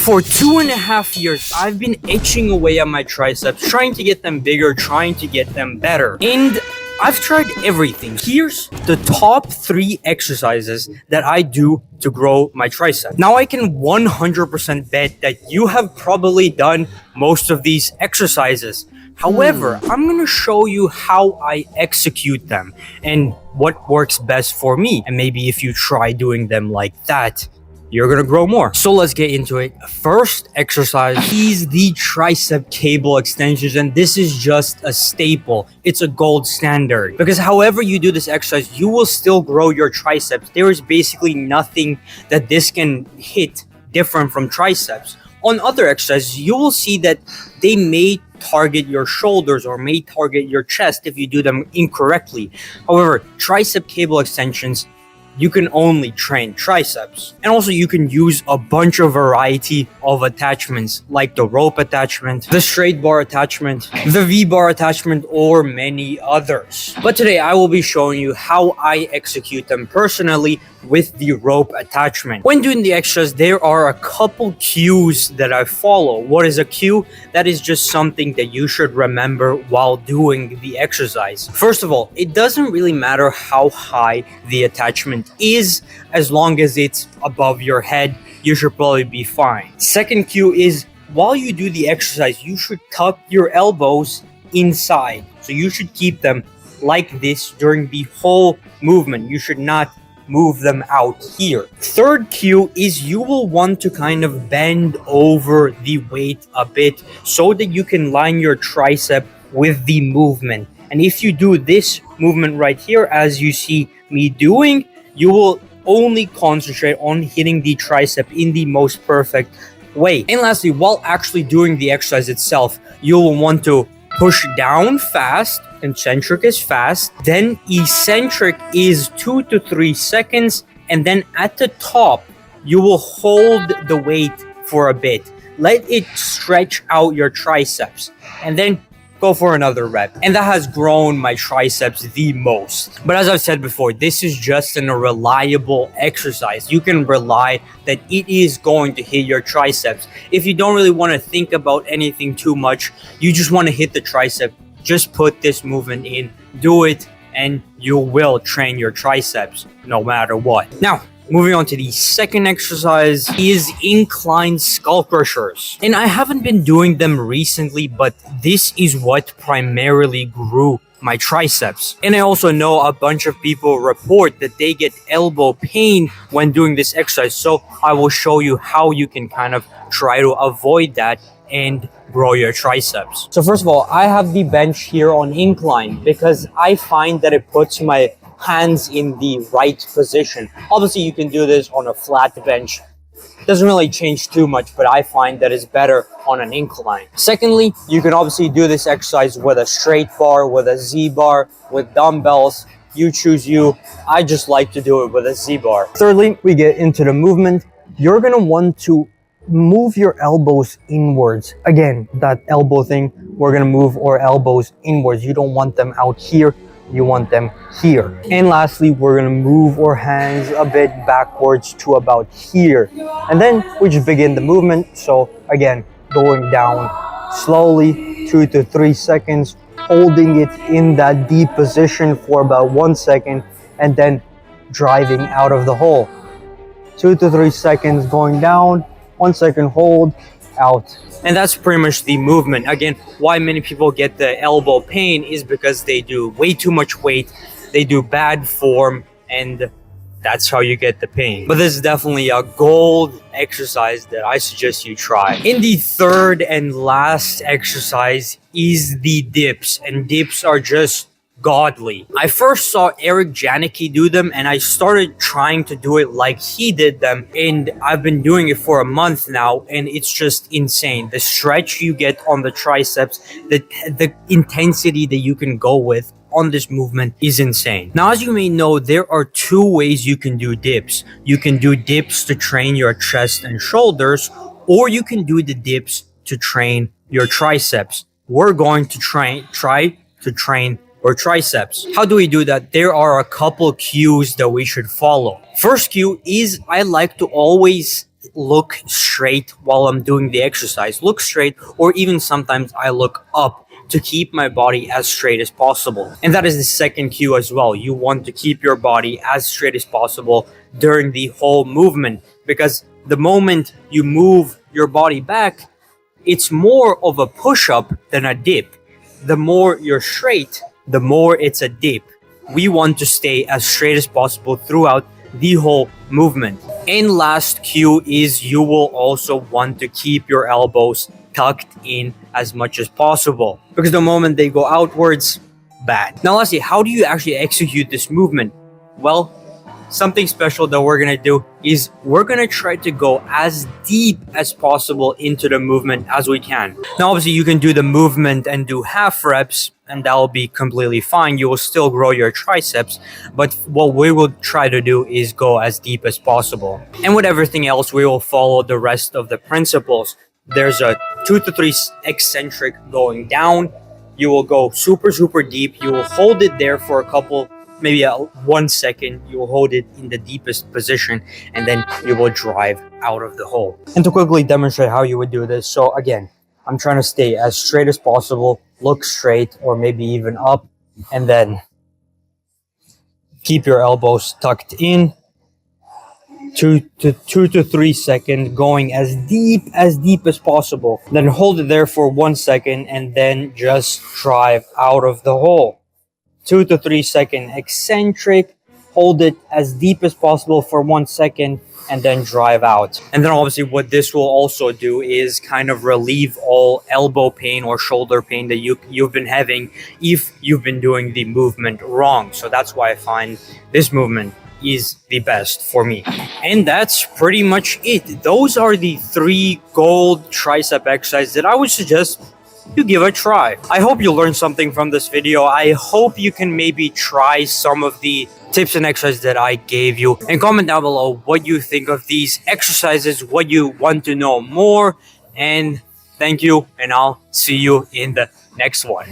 For 2.5 years, I've been itching away at my triceps, trying to get them bigger, trying to get them better. And I've tried everything. Here's the top 3 exercises that I do to grow my tricep. Now I can 100% bet that you have probably done most of these exercises. However, I'm going to show you how I execute them and what works best for me. And maybe if you try doing them like that, you're gonna grow more. So let's get into it. First exercise is the tricep cable extensions, and this is just a staple. It's a gold standard because however you do this exercise, you will still grow your triceps. There is basically nothing that this can hit different from triceps. On other exercises, you will see that they may target your shoulders or may target your chest if you do them incorrectly. However, tricep cable extensions, you can only train triceps. And also you can use a bunch of variety of attachments like the rope attachment, the straight bar attachment, the V-bar attachment, or many others. But today I will be showing you how I execute them personally with the rope attachment. When doing the extras, there are a couple cues that I follow. What is a cue? That is just something that you should remember while doing the exercise. First of all, it doesn't really matter how high the attachment is, as long as it's above your head, you should probably be fine. Second cue is while you do the exercise, you should tuck your elbows inside. So you should keep them like this during the whole movement. You should not move them out here. Third cue is you will want to kind of bend over the weight a bit so that you can line your tricep with the movement. And if you do this movement right here, as you see me doing, you will only concentrate on hitting the tricep in the most perfect way. And lastly, while actually doing the exercise itself, you will want to push down fast. Concentric is fast, then eccentric is 2 to 3 seconds, and then at the top you will hold the weight for a bit. Let it stretch out your triceps and then go for another rep. And that has grown my triceps the most. But as I've said before, this is just a reliable exercise. You can rely that it is going to hit your triceps. If you don't really want to think about anything too much, you just want to hit the tricep, just put this movement in, do it, and you will train your triceps no matter what. Now, moving on to the second exercise is incline skull crushers. And I haven't been doing them recently, but this is what primarily grew my triceps. And I also know a bunch of people report that they get elbow pain when doing this exercise. So I will show you how you can kind of try to avoid that and grow your triceps. So first of all, I have the bench here on incline because I find that it puts my hands in the right position. Obviously, you can do this on a flat bench. Doesn't really change too much, but I find that it's better on an incline. Secondly, you can obviously do this exercise with a straight bar, with a Z-bar, with dumbbells. You choose you. I just like to do it with a Z-bar. Thirdly, we get into the movement. You're gonna want to move your elbows inwards. Again, that elbow thing, we're gonna move our elbows inwards. You don't want them out here, you want them here. And lastly, we're gonna move our hands a bit backwards to about here. And then we just begin the movement. So again, going down slowly, 2 to 3 seconds, holding it in that deep position for about 1 second, and then driving out of the hole. 2 to 3 seconds going down, 1 second hold, out. And that's pretty much the movement. Again, why many people get the elbow pain is because they do way too much weight, they do bad form, and that's how you get the pain. But this is definitely a gold exercise that I suggest you try. In the third and last exercise is the dips, and dips are just godly. I first saw Eric Janicki do them and I started trying to do it like he did them, and I've been doing it for a month now and it's just insane. The stretch you get on the triceps, the intensity that you can go with on this movement is insane. Now, as you may know, there are 2 ways you can do dips. You can do dips to train your chest and shoulders, or you can do the dips to train your triceps. We're going to try to train or triceps. How do we do that? There are a couple cues that we should follow. First cue is I like to always look straight while I'm doing the exercise. Look straight, or even sometimes I look up to keep my body as straight as possible. And that is the second cue as well. You want to keep your body as straight as possible during the whole movement, because the moment you move your body back, it's more of a push-up than a dip. The more you're straight, the more it's a dip. We want to stay as straight as possible throughout the whole movement. And last cue is you will also want to keep your elbows tucked in as much as possible, because the moment they go outwards, bad. Now lastly, how do you actually execute this movement? Well, something special that we're gonna do is we're gonna try to go as deep as possible into the movement as we can. Now obviously you can do the movement and do half reps, and that will be completely fine. You will still grow your triceps, but what we will try to do is go as deep as possible. And with everything else, we will follow the rest of the principles. There's a 2 to 3 eccentric going down. You will go super deep. You will hold it there for a couple, maybe 1 second. You will hold it in the deepest position, and then you will drive out of the hole. And to quickly demonstrate how you would do this, so again, I'm trying to stay as straight as possible, look straight or maybe even up, and then keep your elbows tucked in. 2 to 3 seconds, going as deep as possible. Then hold it there for 1 second and then just drive out of the hole. 2 to 3 second eccentric, hold it as deep as possible for 1 second, and then drive out. And then obviously what this will also do is kind of relieve all elbow pain or shoulder pain that you've been having if you've been doing the movement wrong. So that's why I find this movement is the best for me. And that's pretty much it. Those are the 3 gold tricep exercises that I would suggest you give a try. I hope you learned something from this video. I hope you can maybe try some of the tips and exercises that I gave you, and comment down below what you think of these exercises, what you want to know more. And thank you, and I'll see you in the next one.